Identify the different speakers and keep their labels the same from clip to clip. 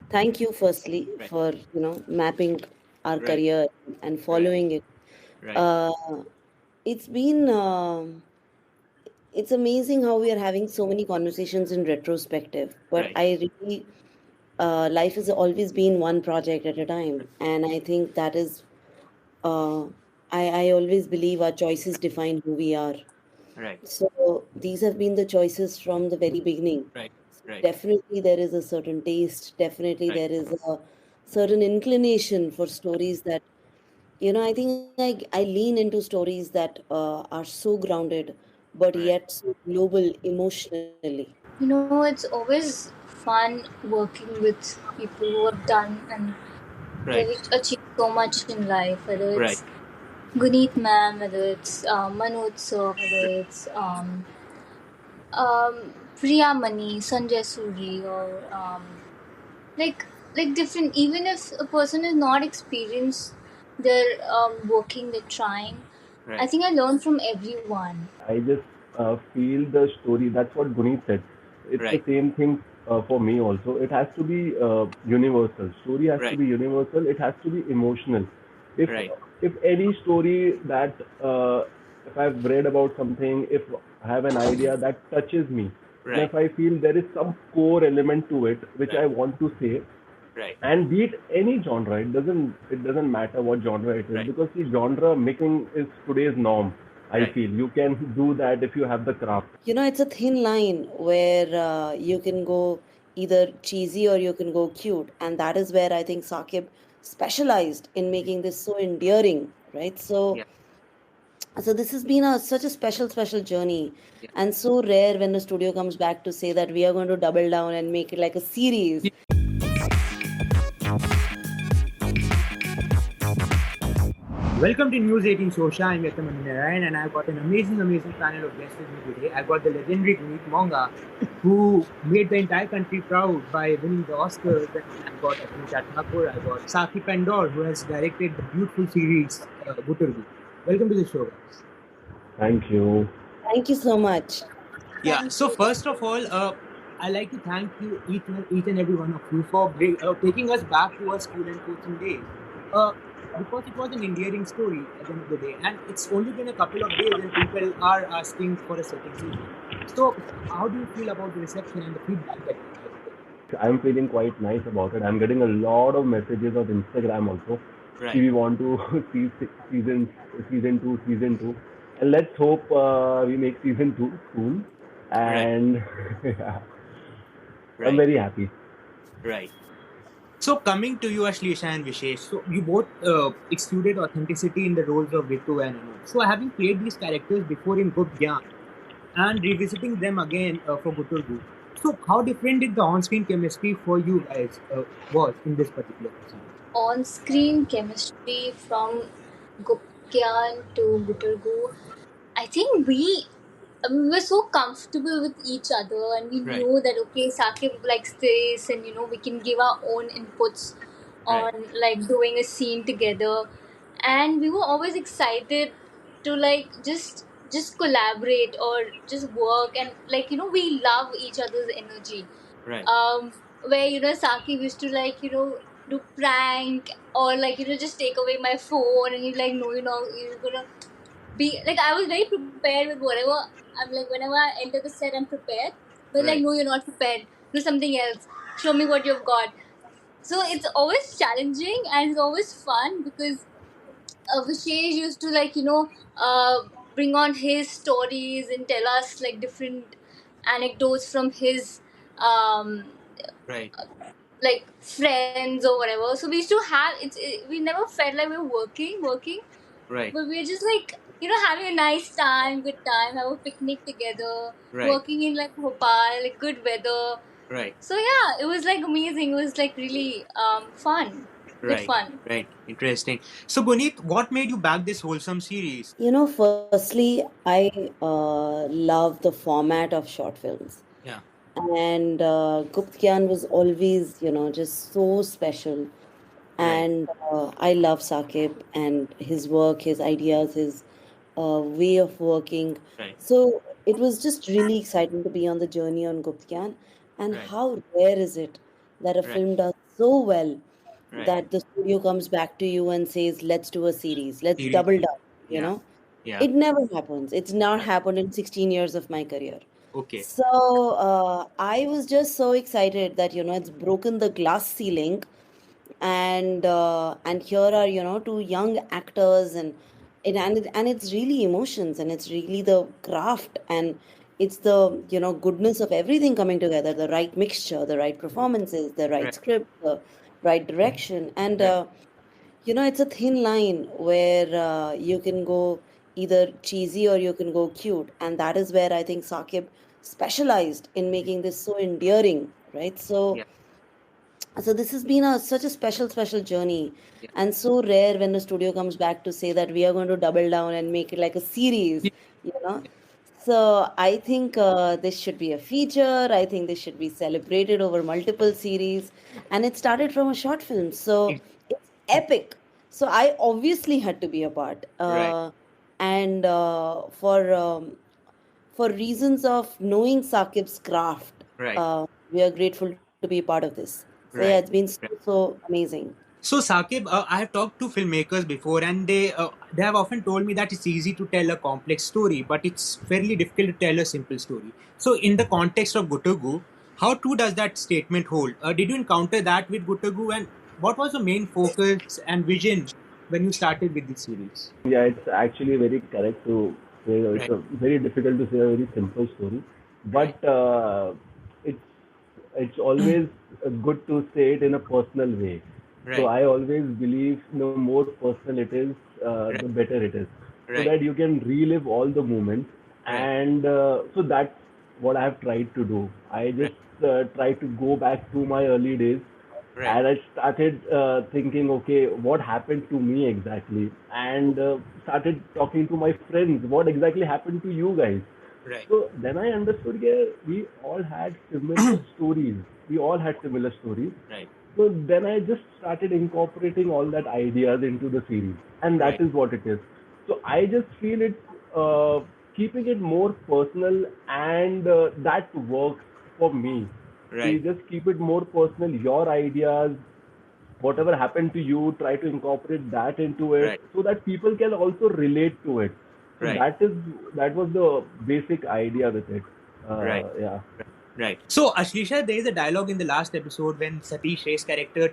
Speaker 1: Thank you, firstly,
Speaker 2: Right.
Speaker 1: for mapping our
Speaker 2: Right.
Speaker 1: career and
Speaker 2: Right.
Speaker 1: following it.
Speaker 2: Right.
Speaker 1: Uh, it's been it's amazing how we are having so many conversations in retrospective. But
Speaker 2: Right.
Speaker 1: I really life has always been one project at a time, and I think that is uh, I always believe our choices define who we are.
Speaker 2: Right.
Speaker 1: So these have been the choices from the very beginning.
Speaker 2: Right.
Speaker 1: So
Speaker 2: Right.
Speaker 1: definitely there is a certain taste, definitely
Speaker 2: Right.
Speaker 1: there is a certain inclination for stories that, I think I lean into stories that are so grounded, but
Speaker 2: Right.
Speaker 1: yet so global emotionally.
Speaker 3: It's always fun working with people who have done and
Speaker 2: Right.
Speaker 3: they've achieved so much in life, whether
Speaker 2: Right.
Speaker 3: it's Guneet ma'am, whether it's Manoj sir, whether it's Priya Mani, Sanjay Suri, or like different. Even if a person is not experienced, they're working, they're trying. I
Speaker 2: Right.
Speaker 3: think I learned from everyone.
Speaker 4: I just feel the story. That's what Guneet said. It's the
Speaker 2: Right.
Speaker 4: same thing for me also. It has to be universal. Story has to
Speaker 2: Right.
Speaker 4: be universal. It has to be emotional. If
Speaker 2: Right.
Speaker 4: if any story that if I've read about something, if I have an idea that touches me, and
Speaker 2: Right.
Speaker 4: if I feel there is some core element to it which
Speaker 2: Right.
Speaker 4: I want to say,
Speaker 2: Right.
Speaker 4: and be it any genre, it doesn't matter what genre it is,
Speaker 2: Right.
Speaker 4: because the genre mixing is today's norm. I
Speaker 2: Right.
Speaker 4: feel you can do that if you have the craft.
Speaker 1: It's a thin line where you can go either cheesy or you can go cute. And that is where I think Saqib specialized in making this so endearing, right?
Speaker 2: Yeah.
Speaker 1: So this has been such a special journey,
Speaker 2: Yeah.
Speaker 1: and so rare when a studio comes back to say that we are going to double down and make it like a series.
Speaker 5: Welcome to News 18 Showsha. I'm Yatamanyu Narain, and I've got an amazing panel of guests with me today. I've got the legendary Guneet Monga, who made the entire country proud by winning the Oscars. Then I've got Ashlesha Thakur. I've got Saqib Pandor, who has directed the beautiful series Gutar Gu. Welcome to the show, guys.
Speaker 4: Thank you.
Speaker 1: Thank you so much.
Speaker 2: Yeah.
Speaker 3: Thank
Speaker 2: So
Speaker 3: you.
Speaker 2: first of all,
Speaker 5: I'd like to thank you, each and every one of you, for taking us back to our school and coaching days. Uh, because it was an endearing story at the end of the day, and it's only been a couple of days, and people are asking for a second season. So, how do you feel about the reception and the feedback that you guys get?
Speaker 4: I'm feeling quite nice about it. I'm getting a lot of messages on Instagram also.
Speaker 2: right.
Speaker 4: We want to see season two, and let's hope we make season two soon.
Speaker 2: Right.
Speaker 4: And yeah, I'm
Speaker 2: Right.
Speaker 4: very happy.
Speaker 2: Right. So coming to you, Ashlesha and Vishesh.
Speaker 5: So, you both exuded authenticity in the roles of Ritu and Anuj. So, having played these characters before in Gup Gyan and revisiting them again for Gutar Gu. So, how different did the on-screen chemistry for you guys was in this particular series?
Speaker 3: On-screen chemistry from Gupkyan to Gutargu, I think we were so comfortable with each other, and we
Speaker 2: Right.
Speaker 3: knew that okay, Saqib likes this, and we can give our own inputs
Speaker 2: Right.
Speaker 3: on like doing a scene together, and we were always excited to like just collaborate or just work, and we love each other's energy.
Speaker 2: Right.
Speaker 3: um where Saqib used to like do prank or like just take away my phone, and he's like, no, you're gonna be like, I was very prepared with whatever. I'm like, whenever I enter the set, I'm prepared, but like,
Speaker 2: Right.
Speaker 3: no, you're not prepared, do something else, show me what you've got. So it's always challenging and it's always fun because Vishesh used to like bring on his stories and tell us like different anecdotes from his um
Speaker 2: Right.
Speaker 3: like friends or whatever. So we used to have we never felt like we were working,
Speaker 2: Right.
Speaker 3: but we're just like having a nice time, good time, have a picnic together,
Speaker 2: Right.
Speaker 3: working in like Bhopal, like good weather.
Speaker 2: Right.
Speaker 3: So yeah, it was like amazing. It was like really fun, good
Speaker 2: Right.
Speaker 3: fun.
Speaker 2: Right. Interesting. So Guneet, what made you back this wholesome series?
Speaker 1: Firstly, I love the format of short films.
Speaker 2: Yeah.
Speaker 1: And Guptgyan was always, just so special.
Speaker 2: Right.
Speaker 1: And I love Saqib and his work, his ideas, his way of working.
Speaker 2: Right.
Speaker 1: So it was just really exciting to be on the journey on Guptgyan. And
Speaker 2: Right.
Speaker 1: how rare is it that a
Speaker 2: Right.
Speaker 1: film does so well
Speaker 2: Right.
Speaker 1: that the studio comes back to you and says, let's do a series, let's
Speaker 2: Series.
Speaker 1: double down, you
Speaker 2: Yeah.
Speaker 1: know.
Speaker 2: Yeah.
Speaker 1: It never happens. It's not
Speaker 2: Right.
Speaker 1: happened in 16 years of my career.
Speaker 2: Okay.
Speaker 1: So I was just so excited that, it's broken the glass ceiling, and here are, two young actors, and it's really emotions, and it's really the craft, and it's the, goodness of everything coming together, the right mixture, the right performances, the right
Speaker 2: Right.
Speaker 1: script, the right direction. And
Speaker 2: Right.
Speaker 1: it's a thin line where you can go either cheesy or you can go cute. And that is where I think Saqib specialized in making this so endearing, right?
Speaker 2: Yeah.
Speaker 1: So this has been such a special journey,
Speaker 2: Yeah.
Speaker 1: and so rare when the studio comes back to say that we are going to double down and make it like a series, you know. So I think this should be a feature. I think this should be celebrated over multiple series, and it started from a short film, so
Speaker 2: It-
Speaker 1: it's epic. So I obviously had to be a part,
Speaker 2: Right.
Speaker 1: and for reasons of knowing Saqib's craft,
Speaker 2: Right.
Speaker 1: we are grateful to be a part of this. So yeah, it's
Speaker 2: Right.
Speaker 1: been so amazing.
Speaker 2: So Saqib, I have talked to filmmakers before, and they have often told me that it's easy to tell a complex story, but it's fairly difficult to tell a simple story. So, in the context of Gutar Gu, how true does that statement hold? Did you encounter that with Gutar Gu, and what was the main focus and vision when you started with this series?
Speaker 4: Yeah, it's actually very correct to say. It's
Speaker 2: Right.
Speaker 4: very difficult to say a very simple story,
Speaker 2: Right.
Speaker 4: but it's it's always good to say it in a personal way. So
Speaker 2: Right.
Speaker 4: I always believe the more personal it is,
Speaker 2: Right.
Speaker 4: the better it is, so
Speaker 2: Right.
Speaker 4: that you can relive all the moments.
Speaker 2: Right.
Speaker 4: And so that's what I have tried to do. I
Speaker 2: Right.
Speaker 4: just try to go back to my early days,
Speaker 2: Right.
Speaker 4: and I started thinking, okay, what happened to me exactly, and started talking to my friends, what exactly happened to you guys.
Speaker 2: Right.
Speaker 4: So then I understood, yeah, we all had similar stories. We all had similar stories.
Speaker 2: Right.
Speaker 4: So then I just started incorporating all that ideas into the series, and that
Speaker 2: Right.
Speaker 4: is what it is. So I just feel it's keeping it more personal, and that works for me. So you
Speaker 2: Right.
Speaker 4: just keep it more personal, your ideas, whatever happened to you, try to incorporate that into it,
Speaker 2: Right.
Speaker 4: so that people can also relate to it. So
Speaker 2: Right.
Speaker 4: that was the basic idea with it.
Speaker 2: Right.
Speaker 4: Yeah.
Speaker 2: Right. So, Ashlesha, there is a dialogue in the last episode when Satish Ray's character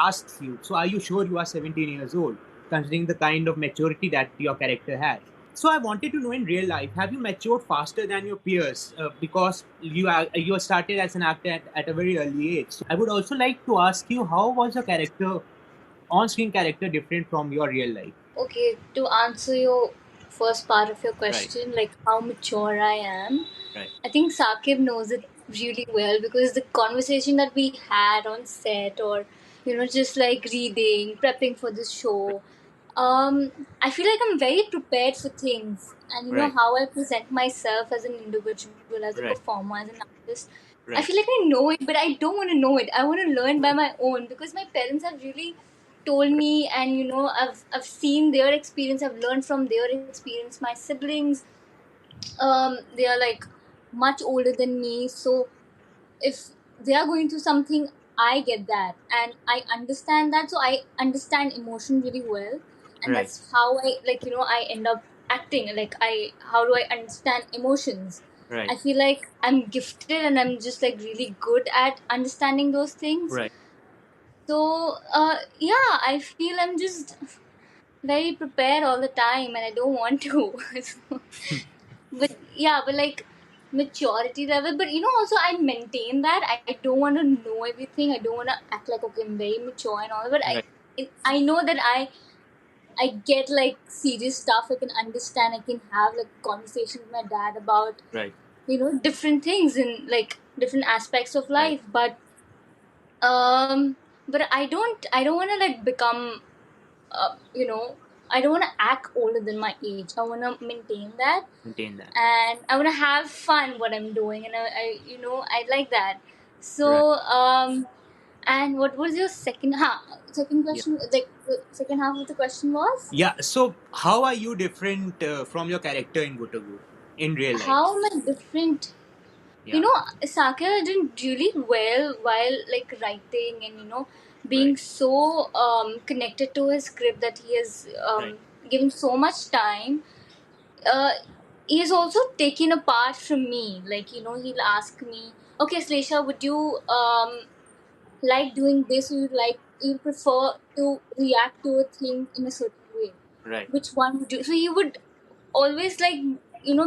Speaker 2: asks you, so are you sure you are 17 years old, considering the kind of maturity that your character has? So, I wanted to know in real life, have you matured faster than your peers because you started as an actor at a very early age? So, I would also like to ask you, how was your character, on-screen character, different from your real life?
Speaker 3: Okay, to answer your first part of your
Speaker 2: Right.
Speaker 3: question, like how mature I am,
Speaker 2: Right.
Speaker 3: I think Saqib knows it really well because the conversation that we had on set, or just like reading, prepping for this show, I feel like I'm very prepared for things, and
Speaker 2: Right.
Speaker 3: how I present myself as an individual, as a
Speaker 2: Right.
Speaker 3: performer, as an artist. I
Speaker 2: Right.
Speaker 3: feel like I know it, but I don't want to know it. I want to learn by my own because my parents have really told me, and I've seen their experience. I've learned from their experience. My siblings, they are like much older than me, so if they are going through something, I get that and I understand that, so I understand emotion really well, and
Speaker 2: Right.
Speaker 3: that's how I, I end up acting. Like, how do I understand emotions?
Speaker 2: Right.
Speaker 3: I feel like I'm gifted and I'm just like really good at understanding those things.
Speaker 2: Right.
Speaker 3: So yeah, I feel I'm just very prepared all the time and I don't want to. So, but yeah, but like maturity level, but also I maintain that I don't want to know everything. I don't want to act like, okay, I'm very mature and all, but
Speaker 2: Right.
Speaker 3: I know that I get like serious stuff. I can understand. I can have like conversation with my dad about
Speaker 2: Right.
Speaker 3: different things in like different aspects of
Speaker 2: Right.
Speaker 3: life. But I don't want to like become uh, you know I don't want to act older than my age. I want to maintain that,
Speaker 2: Maintain that.
Speaker 3: and I want to have fun what I'm doing, and I like that. So
Speaker 2: Right.
Speaker 3: and what was your second
Speaker 2: Yeah.
Speaker 3: question? Like the second half of the question was,
Speaker 2: Yeah. So, how are you different from your character in Gutar Gu in real life?
Speaker 3: how am I different? You know, Sakya did really well while like writing and being so connected to his script that he has given so much time. Uh, he has also taken a part from me. Like he'll ask me, "Okay, Ashlesha, would you like doing this? Or you prefer to react to a thing in a certain way? Which one would you?" So he would always like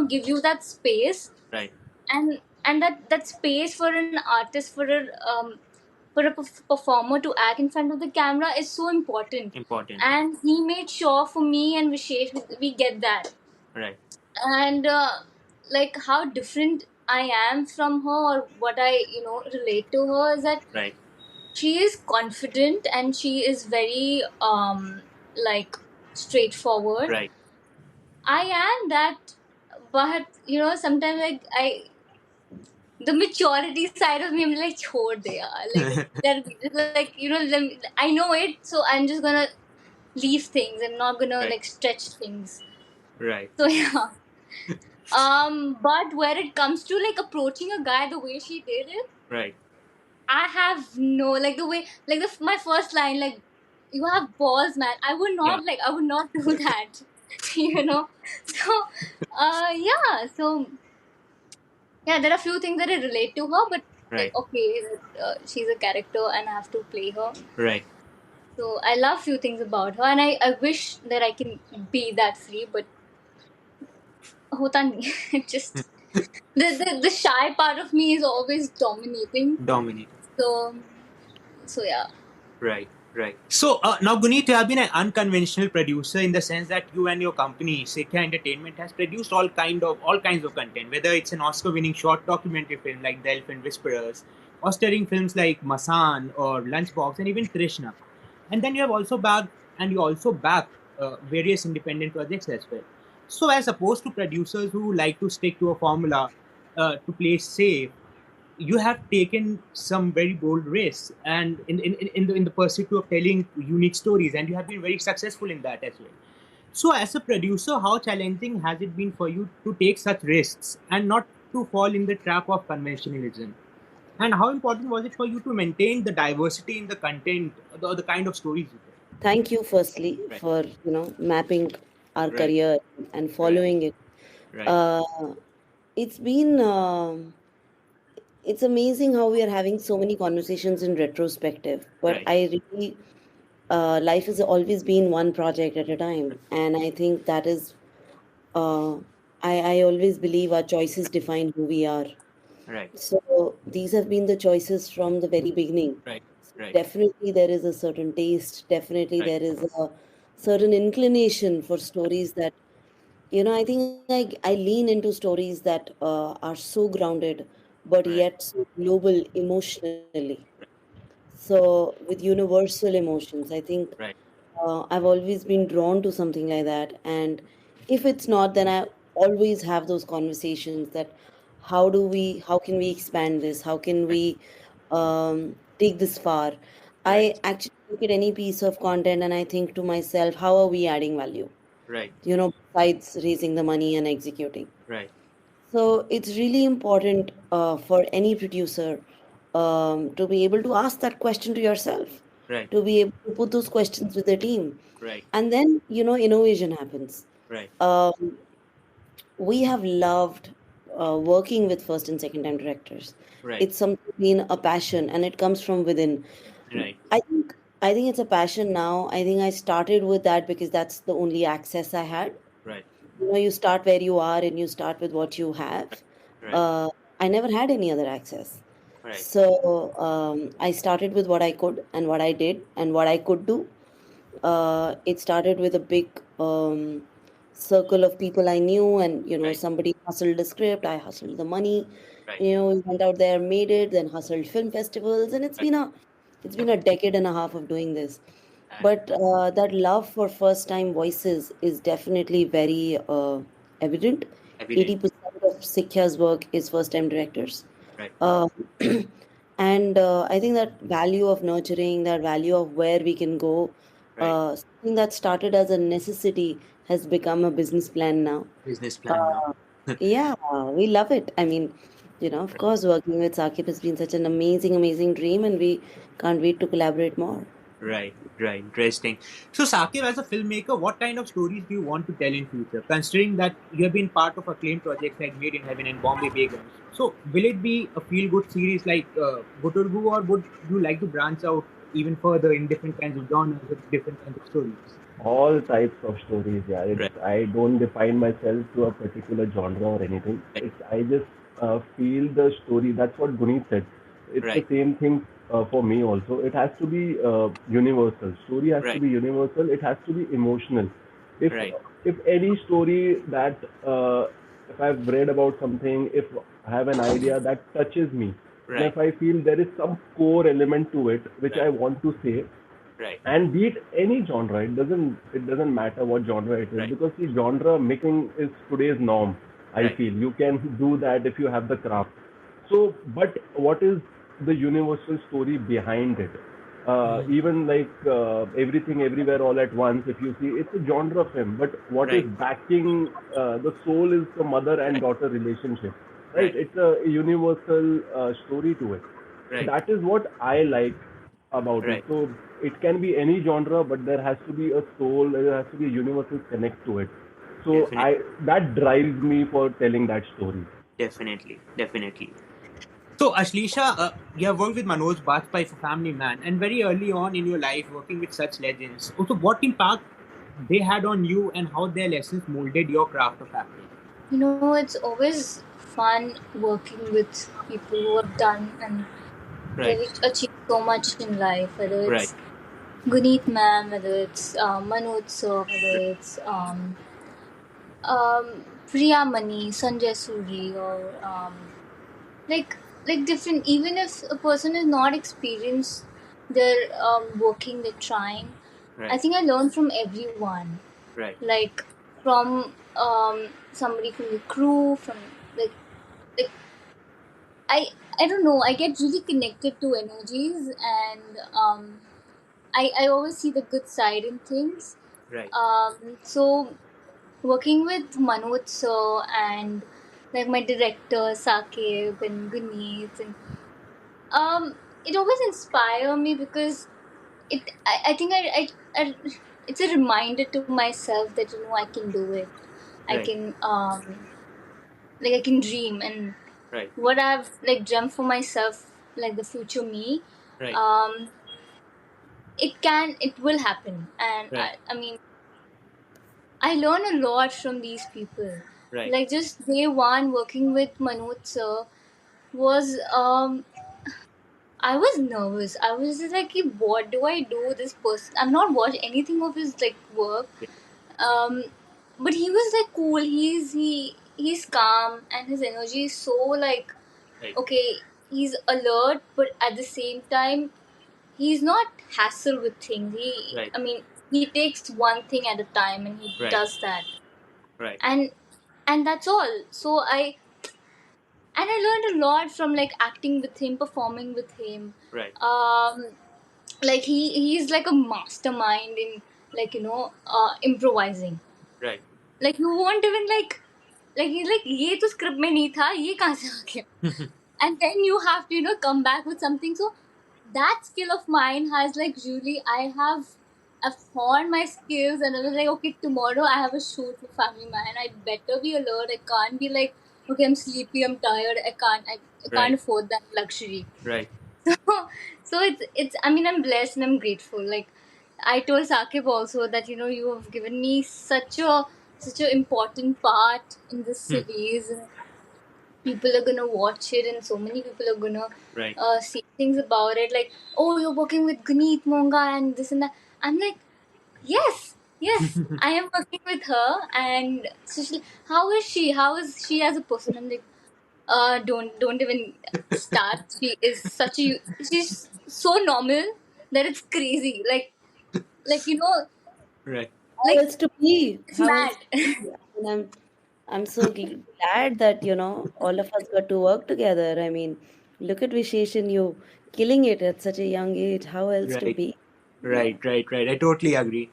Speaker 3: give you that space, and that space for an artist, for a performer to act in front of the camera is so important. And he made sure for me and Vishesh we get that. And like how different I am from her, or what I relate to her, is that she is confident and she is very like straightforward. I am that, but sometimes like the maturity side of me, I'm like, chhod de yaar. Like I know it, so I'm just gonna leave things. I'm not gonna like stretch things. So yeah. But where it comes to like approaching a guy the way she did it, I have no like the way like my first line, like, "You have balls, man." I would not do that. So yeah. So yeah, there are few things that I relate to her, but like okay, she's a character and I have to play her. So I love few things about her, and I wish that I can be that free, but hota nahi. It just the shy part of me is always dominating. So yeah.
Speaker 2: So now, Guneet, you have been an unconventional producer in the sense that you and your company, Sekhya Entertainment, has produced all kinds of content. Whether it's an Oscar-winning short documentary film like The Elephant Whisperers, or starring films like Masan or Lunchbox, and even Krishna. And then you also back various independent projects as well. So as opposed to producers who like to stick to a formula to play safe, you have taken some very bold risks and in the pursuit of telling unique stories, and you have been very successful in that as well. So as a producer, how challenging has it been for you to take such risks and not to fall in the trap of conventionalism? And how important was it for you to maintain the diversity in the content, the kind of stories you tell?
Speaker 1: Thank you, firstly, for mapping our career and following it. Uh, it's been it's amazing how we are having so many conversations in retrospective. But I really life has always been one project at a time, and I think that is uh, I always believe our choices define who we are. So these have been the choices from the very beginning. Definitely, there is a certain taste. Definitely, there is a certain inclination for stories that, I think I lean into stories that are so grounded, but yet so global emotionally. So, with universal emotions, I think I've always been drawn to something like that. And if it's not, then I always have those conversations that how can we expand this? How can we take this far? I actually look at any piece of content and I think to myself, how are we adding value? Besides raising the money and executing. So it's really important for any producer to be able to ask that question to yourself, to be able to put those questions with the team. And then, innovation happens. Um, we have loved working with first and second time directors. It's something been a passion and it comes from within. I think I think it's a passion now. I think I started with that because that's the only access I had. You start where you are and you start with what you have. uh, I never had any other access. So I started with what I could and what I did and what I could do. It started with a big circle of people I knew, and somebody hustled the script, I hustled the money. We went out there, made it, then hustled film festivals, and it's been a decade and a half of doing this. But that love for first time voices is definitely very evident. 80% of Sikhya's work is first time directors. Uh, and I think that value of nurturing, that value of where we can go, something that started as a necessity has become a business plan now.
Speaker 2: Business plan now.
Speaker 1: Yeah, we love it. I mean, Of course, working with Saqib has been such an amazing, amazing dream, and we can't wait to collaborate more.
Speaker 2: Right, right, interesting. So, Saqib, as a filmmaker, what kind of stories do you want to tell in future? Considering that you have been part of acclaimed projects like Made in Heaven and Bombay Begums, so will it be a feel-good series like Gutar Gu, or would you like to branch out even further in different kinds of genres with different kinds of stories?
Speaker 4: All types of stories. Yeah,
Speaker 2: Right,
Speaker 4: I don't define myself to a particular genre or anything.
Speaker 2: right,
Speaker 4: I just feel the story. That's what Guneet said. It's the
Speaker 2: right,
Speaker 4: same thing for me also. It has to be universal. Story has to
Speaker 2: right,
Speaker 4: be universal. It has to be emotional. If
Speaker 2: right,
Speaker 4: if any story that if I've read about something, if I have an idea that touches me, and
Speaker 2: right,
Speaker 4: if I feel there is some core element to it which
Speaker 2: right,
Speaker 4: I want to say,
Speaker 2: right,
Speaker 4: and be it any genre, it doesn't matter what genre it is,
Speaker 2: right,
Speaker 4: because the genre mixing is today's norm. I
Speaker 2: right.
Speaker 4: feel you can do that if you have the craft. So, but what is the universal story behind it?
Speaker 2: Mhm.
Speaker 4: Even like Everything Everywhere All at Once, if you see, it's a genre film, but what is
Speaker 2: Right,
Speaker 4: backing the soul is the mother and
Speaker 2: right,
Speaker 4: daughter relationship, right?
Speaker 2: right,
Speaker 4: It's a universal story to it. So
Speaker 2: right,
Speaker 4: that is what I like about it.
Speaker 2: right.
Speaker 4: So it can be any genre, but there has to be a soul, there has to be a universal connect to it. So
Speaker 2: Definitely,
Speaker 4: I that drives me for telling that story.
Speaker 2: definitely, definitely. So, Ashlesha, you have worked with Manoj Bajpayee for Family Man, and very early on in your life, working with such legends. Also, what impact they had on you, and how their lessons molded your craft of acting?
Speaker 3: It's always fun working with people who have done and
Speaker 2: Right,
Speaker 3: they've achieved so much in life, whether
Speaker 2: right,
Speaker 3: it's Guneet ma'am, whether it's Manoj sir, whether it's Priya Mani, Sanjay Suri, or like different. Even if a person is not experienced, they're working, they're trying. I
Speaker 2: right,
Speaker 3: think I learned from everyone,
Speaker 2: right,
Speaker 3: like from somebody from the crew, from like like I I don't know. I get really connected to energies, and I always see the good side in things.
Speaker 2: right,
Speaker 3: So working with Manoj sir and like my director Saqib and Guneet, and it always inspire me because I think I it's a reminder to myself that I can do it. I
Speaker 2: right,
Speaker 3: can I can dream, and
Speaker 2: right,
Speaker 3: what I've like dreamt for myself, like the future me,
Speaker 2: right,
Speaker 3: um, it will happen, and
Speaker 2: right,
Speaker 3: I mean I learn a lot from these people.
Speaker 2: right,
Speaker 3: Like just day one working with Manoj sir was I was nervous. I was just like, "Ki, what do I do? This person, I've not watched anything of his like work,
Speaker 2: right,
Speaker 3: um, but he was like cool. He's calm, and his energy is so like
Speaker 2: right,
Speaker 3: okay. He's alert, but at the same time, he's not hassle with things.
Speaker 2: right,
Speaker 3: I mean, he takes one thing at a time, and he
Speaker 2: right,
Speaker 3: does that,
Speaker 2: right,
Speaker 3: and that's all. So I learned a lot from like acting with him, performing with him.
Speaker 2: right,
Speaker 3: Um, like he's like a mastermind in like improvising.
Speaker 2: right,
Speaker 3: Like you won't even like he's like ये तो script में नहीं था ये कहाँ से आ गया, and then you have to come back with something. So that skill of mine has like really I've honed my skills, and I was like, okay, tomorrow I have a shoot for Family Man. I better be alert. I can't be like, okay, I'm sleepy, I'm tired. I can't
Speaker 2: right,
Speaker 3: afford that luxury.
Speaker 2: right,
Speaker 3: So, so it's. I mean, I'm blessed and I'm grateful. Like I told Saqib also that you have given me such a important part in this
Speaker 2: hmm,
Speaker 3: series. People are gonna watch it, and so many people are gonna
Speaker 2: right,
Speaker 3: say things about it. Like, oh, you're working with Guneet Monga and this and that. I'm like, yes, yes, I am working with her. And so how is she? How is she as a person? I'm like, don't even start. She's so normal that it's crazy. Like
Speaker 2: right,
Speaker 1: How
Speaker 3: like
Speaker 1: else to be?
Speaker 3: it's
Speaker 1: How else
Speaker 3: mad.
Speaker 1: to be? And I'm so glad that all of us got to work together. I mean, look at Visheshan, you killing it at such a young age. How else to
Speaker 2: right,
Speaker 1: be? Yeah.
Speaker 2: right, right, right. I totally agree.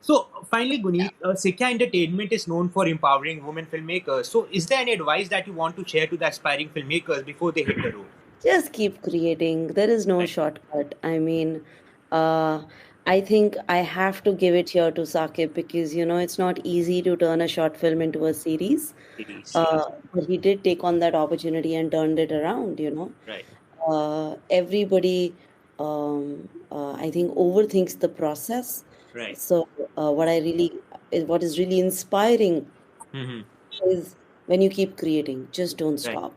Speaker 2: So finally, Guneet, Sikya Entertainment is known for empowering women filmmakers. So is there any advice that you want to share to the aspiring filmmakers before they hit the road?
Speaker 1: Just keep creating. There is no
Speaker 2: Right.
Speaker 1: shortcut. I mean, uh, I think I have to give it here to Saqib because, it's not easy to turn a short film into a series. But he did take on that opportunity and turned it around.
Speaker 2: Right.
Speaker 1: Everybody, I think, overthinks the process.
Speaker 2: Right.
Speaker 1: So, what is really inspiring
Speaker 2: Mm-hmm.
Speaker 1: is when you keep creating, just don't
Speaker 2: Right.
Speaker 1: stop.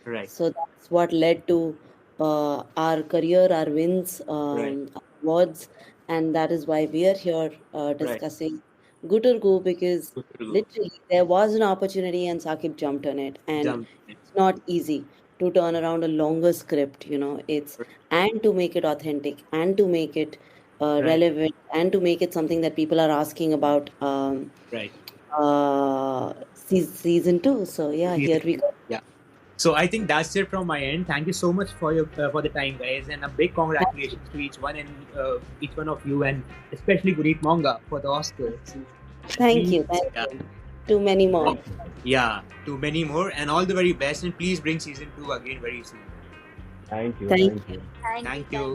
Speaker 2: Right.
Speaker 1: So that's what led to our career, our wins,
Speaker 2: Right.
Speaker 1: awards, and that is why we are here discussing Gutar Gu, because
Speaker 2: Gutar Gu.
Speaker 1: literally there was an opportunity and Saqib jumped on it, and it's not easy to turn around a longer script. It's and to make it authentic and to make it relevant and to make it something that people are asking about.
Speaker 2: Right.
Speaker 1: Season 2. So yeah, here we go.
Speaker 2: Yeah. So I think that's it from my end. Thank you so much for your for the time, guys, and a big congratulations to each one of you, and especially Guneet Monga for the Oscars.
Speaker 1: Thank you. Too many more.
Speaker 2: Yeah, too many more, and all the very best. And please bring season 2 again very soon.
Speaker 4: Thank you.
Speaker 1: Thank
Speaker 4: you.
Speaker 2: Thank you.